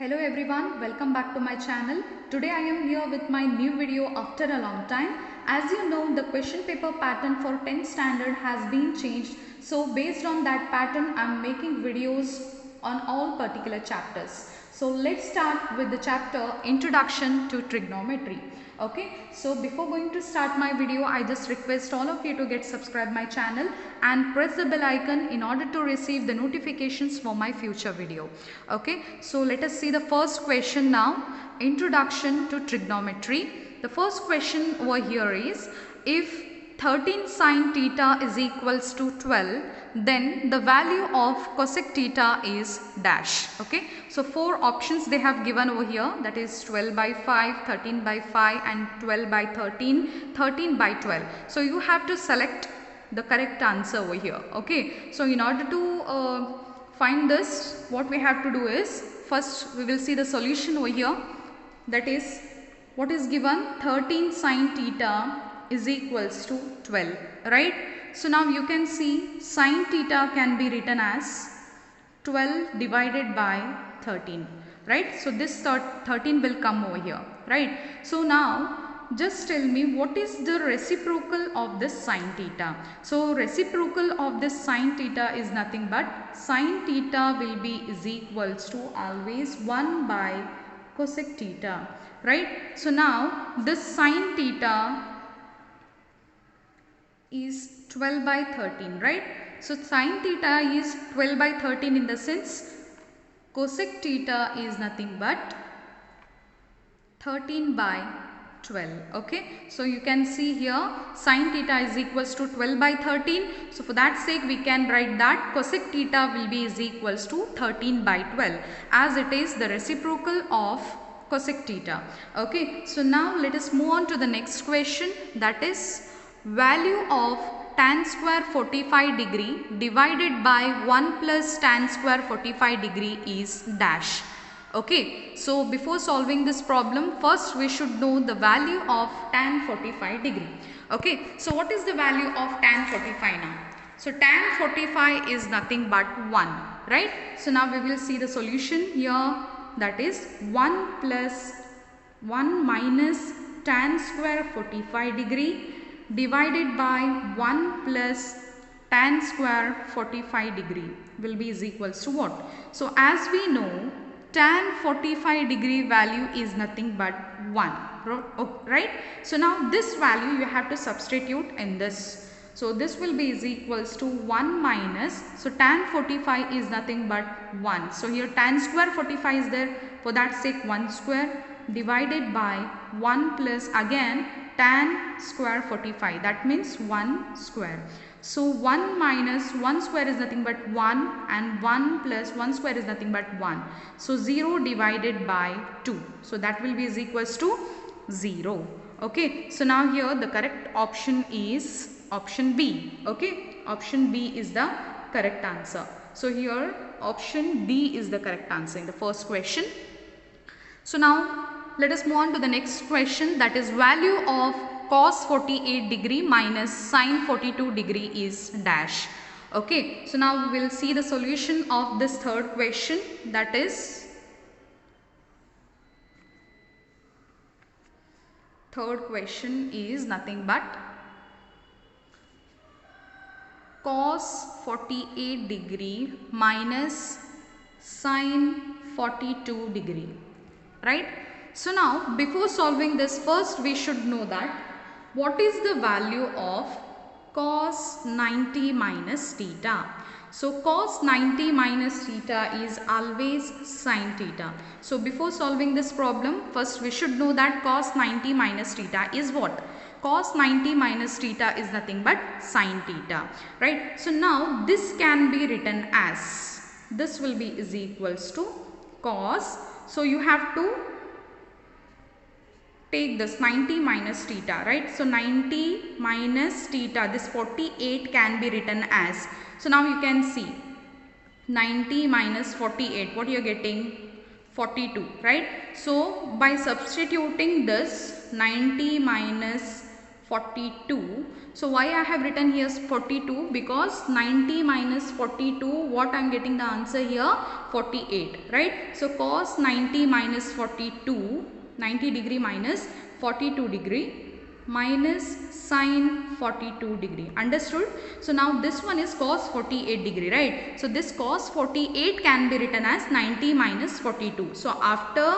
Hello everyone, welcome back to my channel. Today I am here with my new video after a long time. As you know, the question paper pattern for 10th standard has been changed. So based on that pattern, I am making videos on all particular chapters. So let's start with the chapter Introduction to Trigonometry. Okay, so before going to start my video, I just request all of you to get subscribe my channel and press the bell icon in order to receive the notifications for my future video. Okay, so let us see the first question now. Introduction to Trigonometry. The first question over here is, if 13 sine theta is equals to 12, then the value of cosec theta is dash. Okay, so four options they have given over here, that is 12 by 5, 13 by 5 and 12 by 13, 13 by 12. So you have to select the correct answer over here. Okay, so in order to find this, what we have to do is, first we will see the solution over here, that is what is given, 13 sine theta is equals to 12, right? So now you can see sine theta can be written as 12 divided by 13, right? So this 13 will come over here, right? So now just tell me what is the reciprocal of this sine theta. So reciprocal of this sine theta is nothing but sine theta will be is equals to always 1 by cosec theta, right? So now this sine theta is 12 by 13, right? So sine theta is 12 by 13 in the sense cosec theta is nothing but 13 by 12. Okay, so you can see here sine theta is equals to 12 by 13. So for that sake we can write that cosec theta will be is equals to 13 by 12, as it is the reciprocal of cosec theta. Okay, so now let us move on to the next question, that is value of tan square 45 degree divided by 1 plus tan square 45 degree is dash. Okay, so before solving this problem, first we should know the value of tan 45 degree. Okay, so what is the value of tan 45 now? So tan 45 is nothing but 1, right? So now we will see the solution here, that is 1 plus 1 minus tan square 45 degree divided by 1 plus tan square 45 degree will be is equals to what? So as we know, tan 45 degree value is nothing but 1, right? So now this value you have to substitute in this. So this will be is equals to 1 minus, so tan 45 is nothing but 1. So here tan square 45 is there, for that sake 1 square divided by 1 plus again tan square 45, that means 1 square. So 1 minus 1 square is nothing but 1 and 1 plus 1 square is nothing but 1. So 0 divided by 2. So that will be is equals to 0. Okay, so now here the correct option is option B. Okay, option B is the correct answer. So here option D is the correct answer in the first question. So now let us move on to the next question, that is value of cos 48 degree minus sin 42 degree is dash. Okay, so now we will see the solution of this third question, that is third question is nothing but cos 48 degree minus sin 42 degree, right? So now before solving this, first we should know that what is the value of cos 90 minus theta. So cos 90 minus theta is always sin theta. So before solving this problem, first we should know that cos 90 minus theta is what? Cos 90 minus theta is nothing but sin theta, right? So now this can be written as, this will be is equals to cos, so you have to take this 90 minus theta, right? So 90 minus theta, this 48 can be written as, so now you can see 90 minus 48, what you are getting? 42, right? So by substituting this 90 minus 42. So why I have written here 42? Because 90 minus 42, what I am getting the answer here? 48, right? So cos 90 minus 42, 90 degree minus 42 degree minus sine 42 degree. Understood? So now this one is cos 48 degree, right? So this cos 48 can be written as 90 minus 42. So after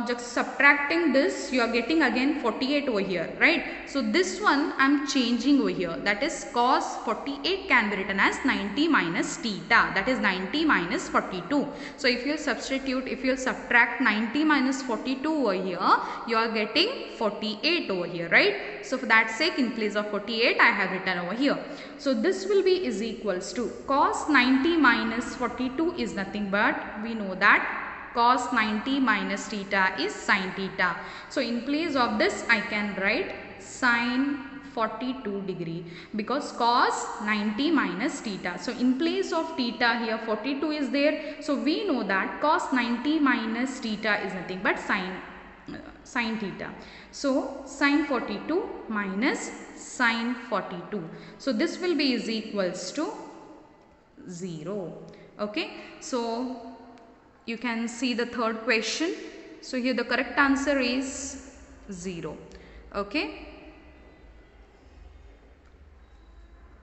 just subtracting this, you are getting again 48 over here, right? So this one I am changing over here, that is cos 48 can be written as 90 minus theta, that is 90 minus 42. So if you substitute, if you subtract 90 minus 42 over here, you are getting 48 over here, right? So for that sake, in place of 48 I have written over here. So this will be is equals to cos 90 minus 42 is nothing but, we know that cos 90 minus theta is sin theta. So in place of this I can write sin 42 degree, because cos 90 minus theta. So in place of theta here 42 is there. So we know that cos 90 minus theta is nothing but sin theta. So sin 42 minus sin 42. So this will be is equals to 0. Okay. So you can see the third question. So here the correct answer is 0. Okay.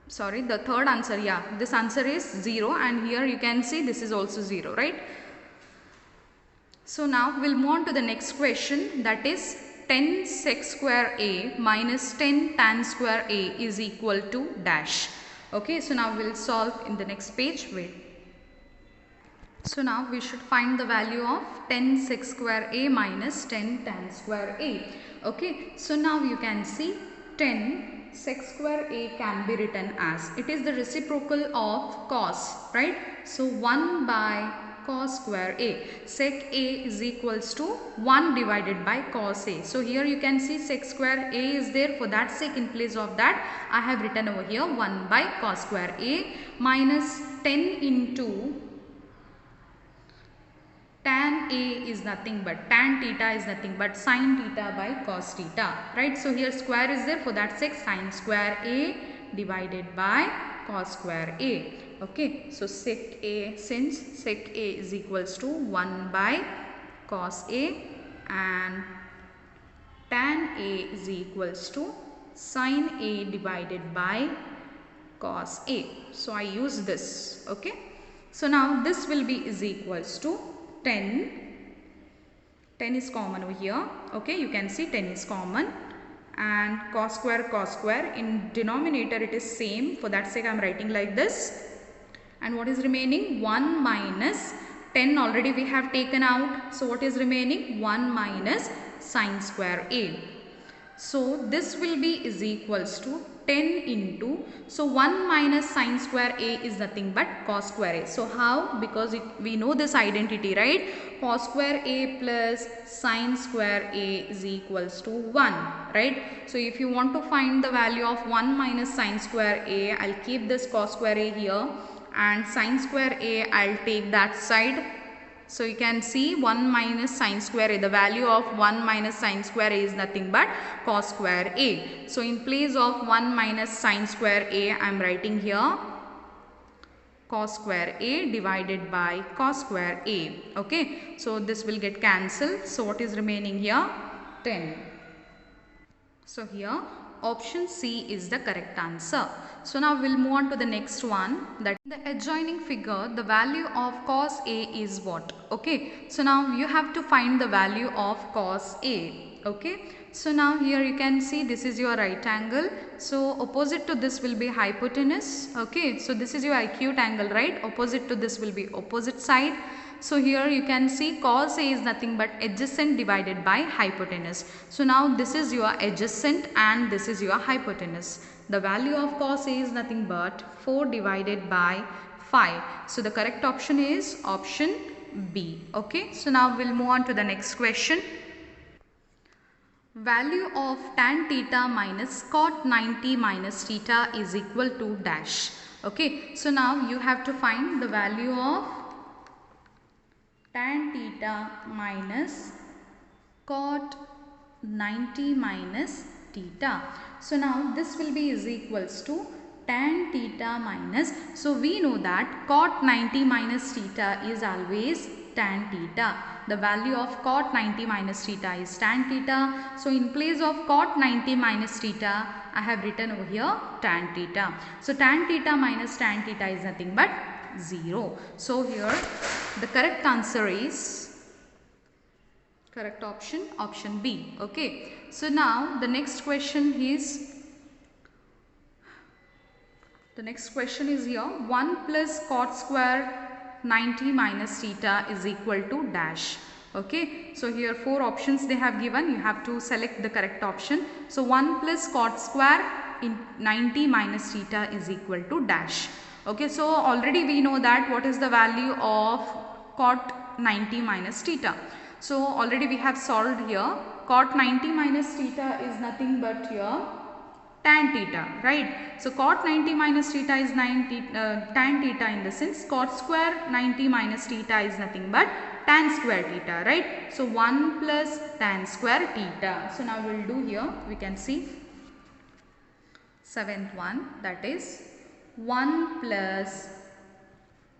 Sorry, the third answer, yeah, this answer is 0, and here you can see this is also 0, right? So now we'll move on to the next question, that is 10 sec square a minus 10 tan square a is equal to dash. Okay, so now we'll solve in the next page. Wait. So now we should find the value of 10 sec square a minus 10 tan square a. Okay, so now you can see 10 sec square a can be written as, it is the reciprocal of cos, right? So 1 by cos square a. Sec a is equals to 1 divided by cos a. So here you can see sec square a is there. For that sake, in place of that I have written over here 1 by cos square a minus 10 into tan a is nothing but, tan theta is nothing but sin theta by cos theta, right? So here square is there, for that sake sin square a divided by cos square a. Okay, so sec a, since sec a is equals to 1 by cos a and tan a is equals to sin a divided by cos a. So I use this. Okay, so now this will be is equals to 10 is common over here. Okay, you can see 10 is common, and cos square in denominator it is same, for that sake I am writing like this. And what is remaining? 1 minus 10 already we have taken out, so what is remaining? 1 minus sin square a. So this will be is equals to 10 into, so 1 minus sin square a is nothing but cos square a. So how? Because we know this identity, right? Cos square a plus sin square a is equals to 1, right? So if you want to find the value of 1 minus sin square a, I'll keep this cos square a here, and sin square a I'll take that side. So you can see 1 minus sin square a, the value of 1 minus sin square a is nothing but cos square a. So in place of 1 minus sin square a, I am writing here cos square a divided by cos square a. Okay, so this will get cancelled. So what is remaining here? 10. So here option C is the correct answer. So now we'll move on to the next one, that in the adjoining figure the value of cos A is what? Okay, so now you have to find the value of cos A. Okay, so now here you can see this is your right angle, so opposite to this will be hypotenuse. Okay, so this is your acute angle, right? Opposite to this will be opposite side. So here you can see cos A is nothing but adjacent divided by hypotenuse. So now this is your adjacent and this is your hypotenuse. The value of cos A is nothing but 4 divided by 5. So the correct option is option B. Okay, so now we'll move on to the next question. Value of tan theta minus cot 90 minus theta is equal to dash. Okay, so now you have to find the value of tan theta minus cot 90 minus theta. So now this will be is equals to tan theta minus, so we know that cot 90 minus theta is always tan theta. The value of cot 90 minus theta is tan theta. So in place of cot 90 minus theta, I have written over here tan theta. So tan theta minus tan theta is nothing but 0. So here the correct answer is, correct option, option B. Okay. So now the next question is, here 1 plus cot square 90 minus theta is equal to dash. Okay. So here 4 options they have given. You have to select the correct option. So 1 plus cot square in 90 minus theta is equal to dash. Okay. So already we know that what is the value of cot 90 minus theta. So already we have solved here. Cot 90 minus theta is nothing but here tan theta, right? So cot 90 minus theta is tan theta, in the sense cot square 90 minus theta is nothing but tan square theta, right? So 1 plus tan square theta. So now we will do here, we can see 7th one, that is 1 plus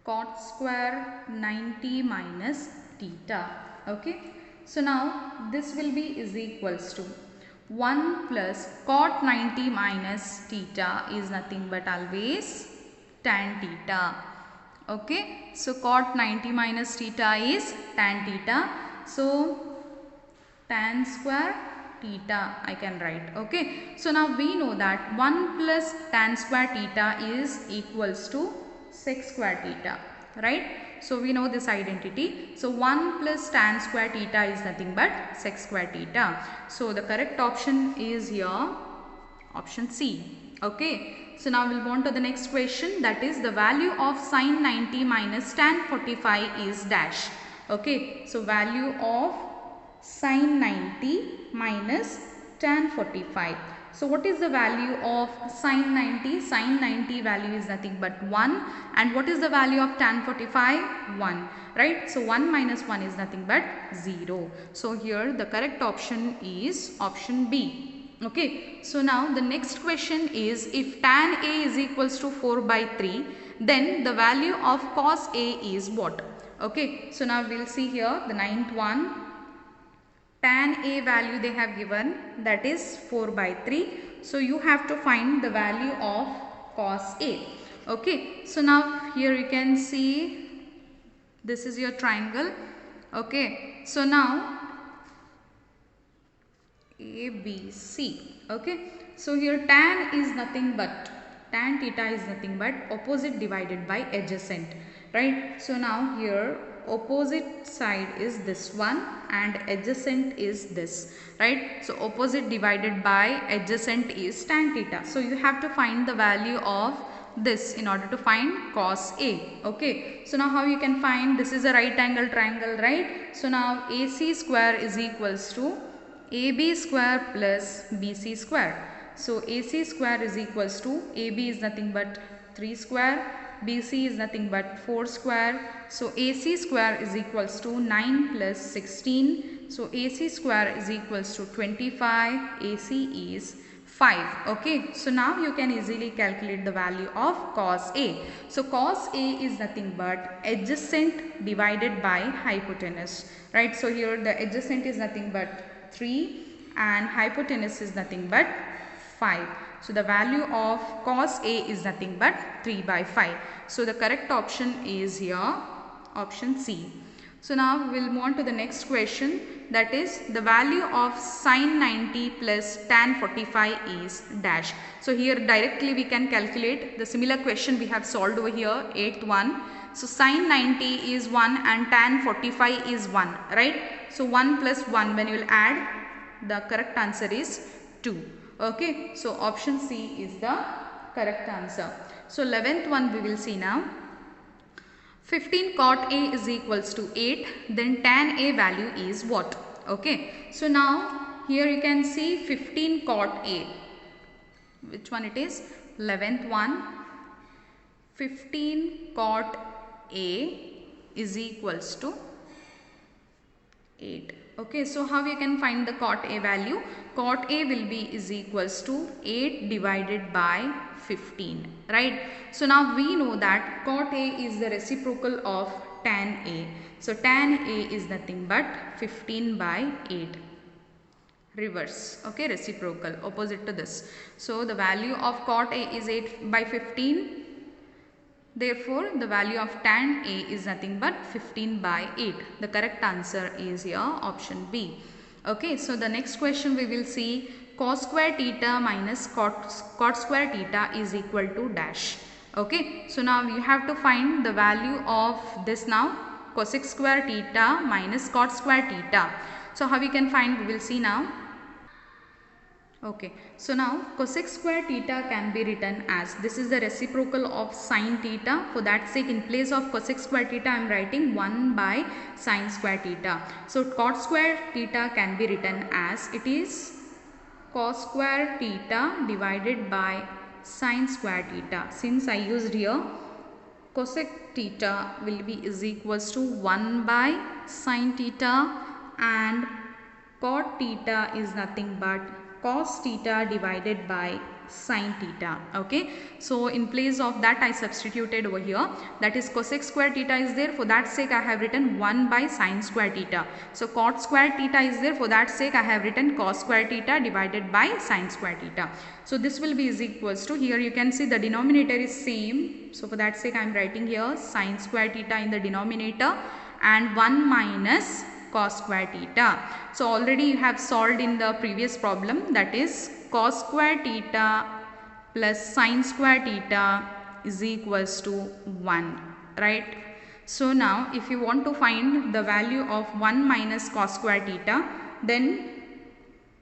cot square 90 minus theta. Okay. So now this will be is equals to 1 plus cot 90 minus theta is nothing but always tan theta. Okay. So cot 90 minus theta is tan theta. So tan square theta I can write. Okay. So now we know that 1 plus tan square theta is equals to sec square theta, right? So we know this identity. So 1 plus tan square theta is nothing but sec square theta. So the correct option is here option C. Okay. So now we'll move on to the next question, that is the value of sin 90 minus tan 45 is dash. Okay. So value of sin 90 minus tan 45. So what is the value of sin 90? Sin 90 value is nothing but 1. And what is the value of tan 45? 1. Right? So 1 minus 1 is nothing but 0. So here the correct option is option B. Okay. So now the next question is, if tan A is equals to 4 by 3, then the value of cos A is what? Okay. So now we'll see here the 9th one. Tan A value they have given, that is 4 by 3. So you have to find the value of cos A. Okay. So now here you can see this is your triangle. Okay. So now ABC. Okay. So here tan is nothing but, tan theta is nothing but opposite divided by adjacent, right? So now here opposite side is this one and adjacent is this, right? So opposite divided by adjacent is tan theta. So you have to find the value of this in order to find cos A. Okay. So now how you can find, this is a right angle triangle, right? So now AC square is equals to AB square plus BC square. So AC square is equals to, AB is nothing but 3 square, BC is nothing but 4 square. So AC square is equals to 9 plus 16. So AC square is equals to 25. AC is 5. Okay. So now you can easily calculate the value of cos A. So cos A is nothing but adjacent divided by hypotenuse. Right. So here the adjacent is nothing but 3 and hypotenuse is nothing but 5. So the value of cos A is nothing but 3 by 5. So the correct option is here option C. So now we will move on to the next question, that is the value of sin 90 plus tan 45 is dash. So here directly we can calculate the similar question we have solved over here, 8th one. So sin 90 is 1 and tan 45 is 1, right? So 1 plus 1, when you will add, the correct answer is 2. Okay. So option C is the correct answer. So 11th one we will see now. 15 cot A is equals to 8, then tan A value is what? Okay. So now here you can see 15 cot A. Which one it is? 11th one. 15 cot A is equals to 8. Okay, so how you can find the cot A value? Cot A will be is equals to 8 divided by 15, right? So now we know that cot A is the reciprocal of tan A. So tan A is nothing but 15 by 8. Reverse, okay, reciprocal, opposite to this. So the value of cot A is 8 by 15. Therefore, the value of tan A is nothing but 15 by 8. The correct answer is here option B. Okay, so the next question we will see cos square theta minus cot square theta is equal to dash. Okay, so now you have to find the value of this now, cosec square theta minus cot square theta. So how we can find, we will see now. Okay, so now cosec square theta can be written as, this is the reciprocal of sine theta. For that sake, in place of cosec square theta, I am writing 1 by sine square theta. So cot square theta can be written as, it is cos square theta divided by sine square theta. Since I used here cosec theta will be is equals to 1 by sine theta, and cot theta is nothing but cos theta divided by sine theta. Okay, so in place of that I substituted over here, that is cosec square theta is there, for that sake I have written 1 by sine square theta. So cot square theta is there, for that sake I have written cos square theta divided by sine square theta. So this will be is equals to, here you can see the denominator is same, so for that sake I am writing here sine square theta in the denominator and 1 minus cos square theta. So already you have solved in the previous problem, that is cos square theta plus sine square theta is equals to 1, right? So now if you want to find the value of 1 minus cos square theta, then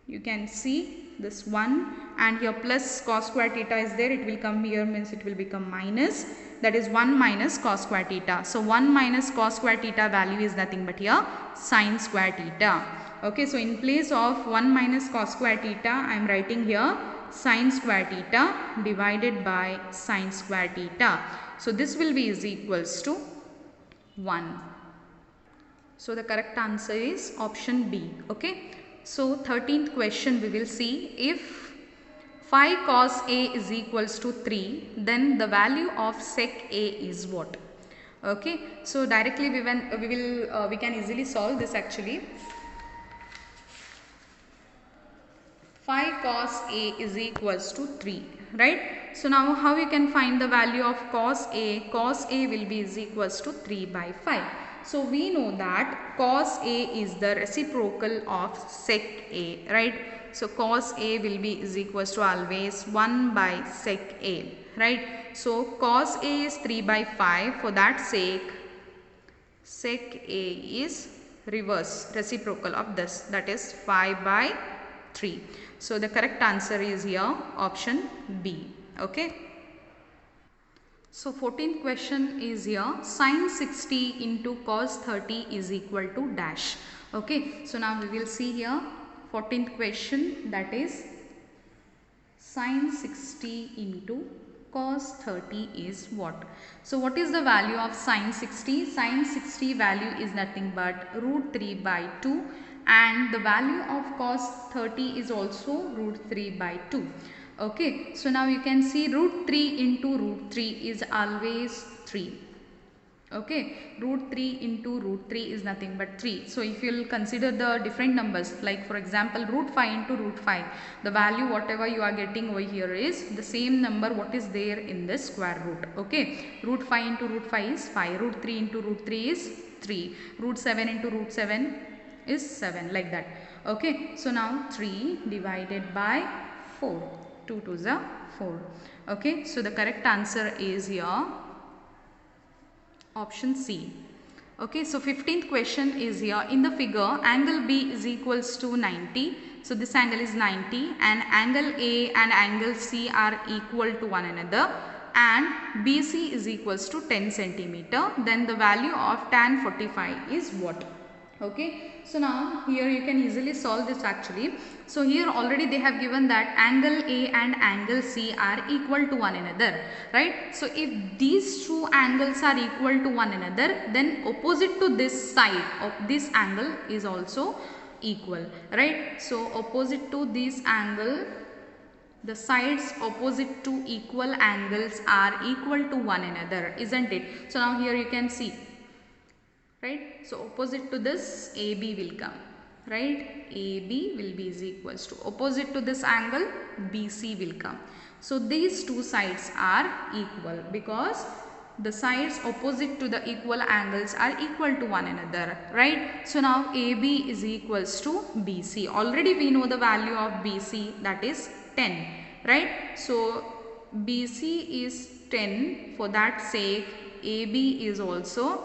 you can see this 1 and here plus cos square theta is there, it will come here, means it will become minus, that is 1 minus cos square theta. So 1 minus cos square theta value is nothing but here sine square theta. Okay, so in place of 1 minus cos square theta, I am writing here sine square theta divided by sine square theta. So this will be is equals to 1. So the correct answer is option B. Okay, so 13th question we will see, if 5 cos A is equals to 3, then the value of sec A is what? Okay, so directly we can easily solve this actually. 5 cos A is equals to 3, right? So now how you can find the value of cos A? Cos A will be is equals to 3 by 5. So we know that cos A is the reciprocal of sec A, right? So cos A will be is equals to always 1 by sec A, right? So cos A is 3 by 5, for that sake sec A is reverse reciprocal of this, that is 5 by 3. So the correct answer is here option B. Okay. So 14th question is here, sin 60 into cos 30 is equal to dash. Okay, so now we will see here 14th question, that is sin 60 into cos 30 is what? So what is the value of sin 60? Sin 60 value is nothing but root 3 by 2, and the value of cos 30 is also root 3 by 2. Okay, so now you can see root 3 into root 3 is always 3. Okay, root 3 into root 3 is nothing but 3. So if you will consider the different numbers, like for example root 5 into root 5, the value whatever you are getting over here is the same number what is there in the square root. Okay, root 5 into root 5 is 5, root 3 into root 3 is 3, root 7 into root 7 is 7, like that. Okay, so now 3 divided by 4, 2 to the 4. Okay, so the correct answer is here option C. Okay, so 15th question is here, in the figure angle B is equals to 90. So this angle is 90 and angle A and angle C are equal to one another, and BC is equals to 10 centimeter. Then the value of tan 45 is what? Okay, so now here you can easily solve this actually. So here already they have given that angle A and angle C are equal to one another, right? So if these two angles are equal to one another, then opposite to this side of this angle is also equal, right? So opposite to this angle, the sides opposite to equal angles are equal to one another, isn't it? So now here you can see, right? So opposite to this AB will come, right? AB will be is equals to opposite to this angle BC will come. So these two sides are equal because the sides opposite to the equal angles are equal to one another, right? So now AB is equals to BC. Already we know the value of BC, that is 10, right? So BC is 10, for that sake AB is also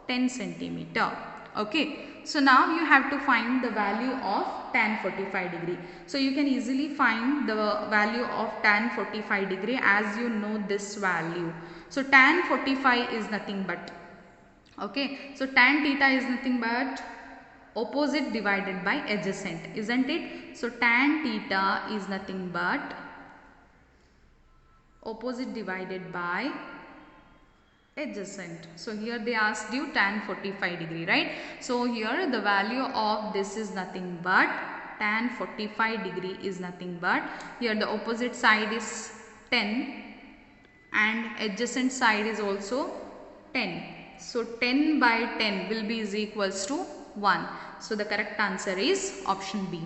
10 centimeter. Okay, so now you have to find the value of tan 45 degree. So you can easily find the value of tan 45 degree as you know this value. So tan 45 is nothing but, okay, so tan theta is nothing but opposite divided by adjacent, isn't it? So tan theta is nothing but opposite divided by adjacent. So here they asked you tan 45 degree, right? So here the value of this is nothing but tan 45 degree is nothing but, here the opposite side is 10 and adjacent side is also 10. So 10 by 10 will be is equals to 1. So the correct answer is option B.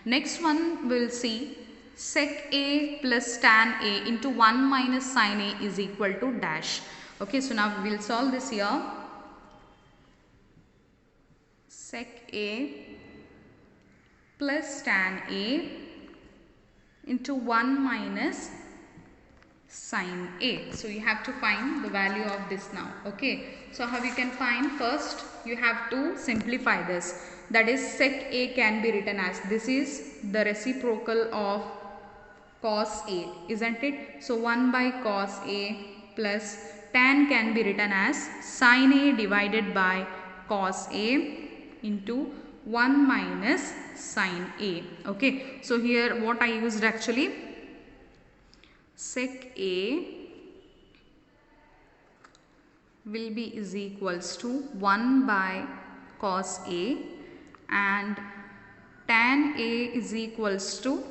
Next one we'll see sec A plus tan A into 1 minus sin A is equal to dash. Okay, so now we will solve this here. Sec A plus tan A into 1 minus sin A. So you have to find the value of this now. Okay, so how you can find? First you have to simplify this. That is sec A can be written as, this is the reciprocal of cos A, isn't it? So 1 by cos A plus tan can be written as sin A divided by cos A into 1 minus sin A. Okay, so here what I used actually, sec A will be is equals to 1 by cos A and tan A is equals to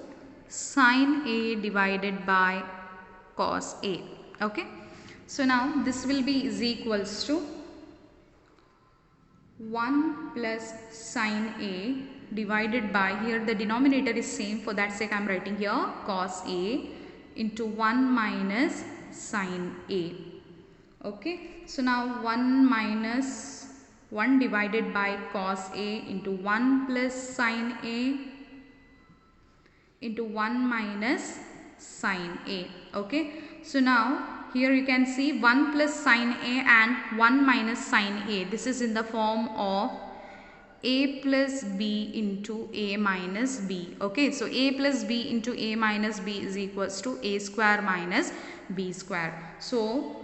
sin A divided by cos A. Okay, so now this will be is equals to 1 plus sin A divided by, here the denominator is same, for that sake I am writing here cos A into 1 minus sin A. Okay, so now 1 minus 1 divided by cos A into 1 plus sin A into 1 minus sin A. Okay, so now here you can see 1 plus sin A and 1 minus sin A. This is in the form of A plus B into A minus B. Okay, so A plus B into A minus B is equals to A square minus B square. So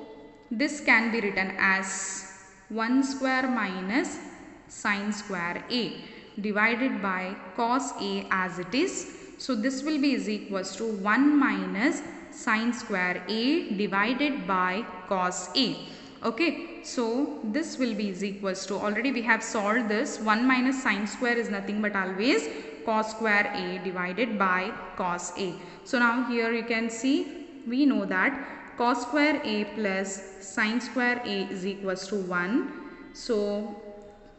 this can be written as 1 square minus sin square A divided by cos A as it is. So this will be is equals to 1 minus sin square A divided by cos A. Okay, so this will be is equals to, already we have solved this, 1 minus sin square is nothing but always cos square A divided by cos A. So now here you can see, we know that cos square A plus sin square A is equals to 1. So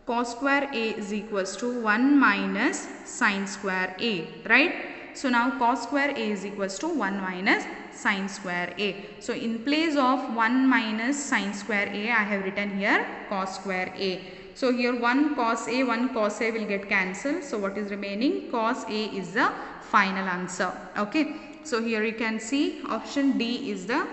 cos square A is equals to 1 minus sin square A, right? So now cos square A is equals to 1 minus sin square A. So in place of 1 minus sin square A, I have written here cos square A. So here 1 cos A, 1 cos A will get cancelled. So what is remaining? Cos A is the final answer. Okay. So here you can see option D is the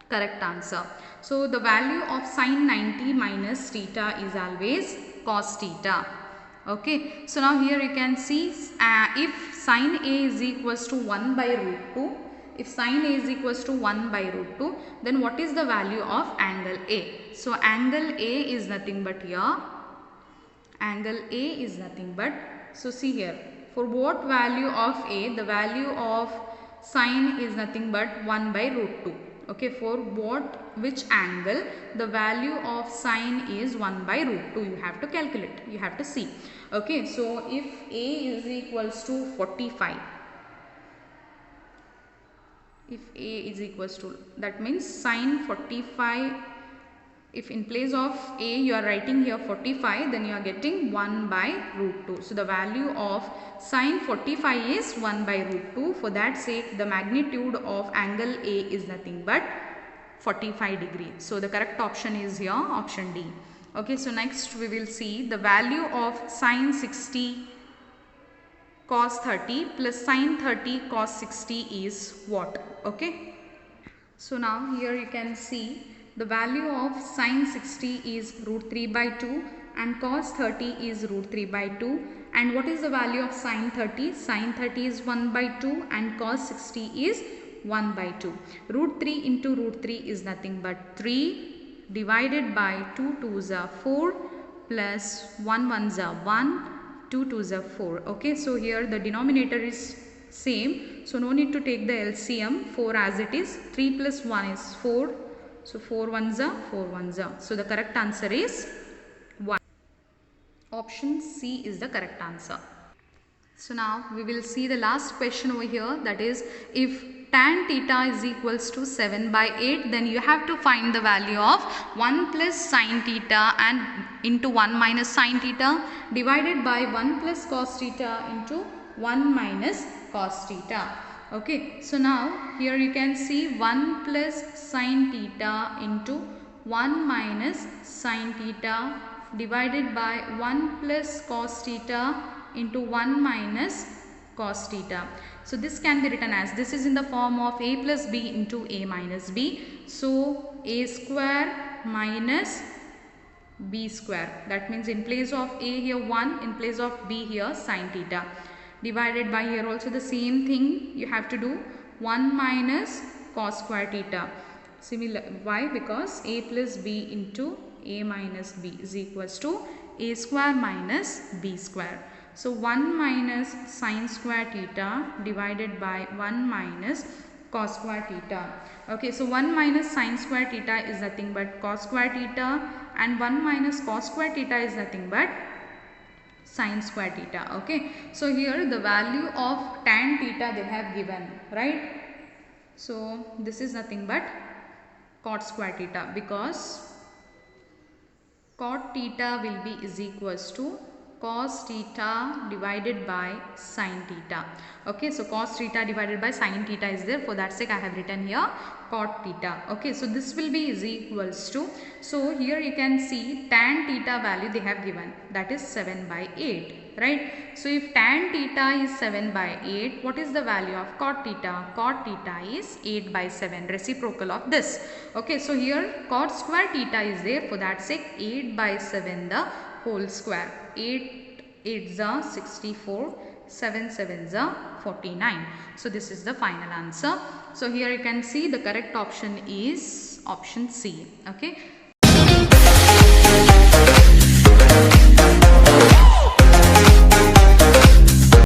correct answer. So the value of sin 90 minus theta is always cos theta. Okay, so now here you can see if sin A is equals to 1 by root 2, if sin A is equals to 1 by root 2, then what is the value of angle A? So angle A is nothing but here, angle A is nothing but, so see here, for what value of A, the value of sin is nothing but 1 by root 2. Okay, for which angle the value of sine is 1 by root 2, you have to calculate, you have to see. Okay, so if A is equals to 45, if A is equals to, that means sine 45, if in place of A you are writing here 45, then you are getting 1 by root 2. So the value of sine 45 is 1 by root 2. For that sake, the magnitude of angle A is nothing but 45 degree. So the correct option is here, option D. Okay, so next we will see the value of sine 60 cos 30 plus sine 30 cos 60 is what? Okay, so now here you can see the value of sine 60 is root 3 by 2 and cos 30 is root 3 by 2. And what is the value of sine 30? Sine 30 is 1 by 2 and cos 60 is 1 by 2. Root 3 into root 3 is nothing but 3 divided by 2 2s are 4 plus 1 1s are 1, 2 2s are 4. Okay, so here the denominator is same, so no need to take the LCM. 4 as it is, 3 plus 1 is 4, so 4 1s are 4 1s are. So the correct answer is 1. Option C is the correct answer. So now we will see the last question over here, that is if tan theta is equals to 7 by 8, then you have to find the value of 1 plus sin theta and into 1 minus sin theta divided by 1 plus cos theta into 1 minus cos theta. Okay, so now here you can see 1 plus sin theta into 1 minus sin theta divided by 1 plus cos theta into 1 minus cos theta. So this can be written as, this is in the form of a plus b into a minus b. So a square minus b square, that means in place of a here 1, in place of b here sin theta, divided by here also the same thing you have to do, 1 minus cos square theta. Similar, why? Because a plus b into a minus b is equals to a square minus b square. So 1 minus sin square theta divided by 1 minus cos square theta. Okay, so 1 minus sin square theta is nothing but cos square theta and 1 minus cos square theta is nothing but sin square theta. Okay, so here the value of tan theta they have given, right? So this is nothing but cot square theta, because cot theta will be is equals to cos theta divided by sin theta. Okay, so cos theta divided by sin theta is there, for that sake I have written here cot theta. Okay, so this will be is equals to, so here you can see tan theta value they have given, that is 7 by 8, right? So if tan theta is 7 by 8, what is the value of cot theta? Cot theta is 8 by 7, reciprocal of this. Okay, so here cot square theta is there, for that sake 8 by 7 the whole square. 8 8s are 64, 7 7s are 49. So this is the final answer. So here you can see the correct option is option C. Okay.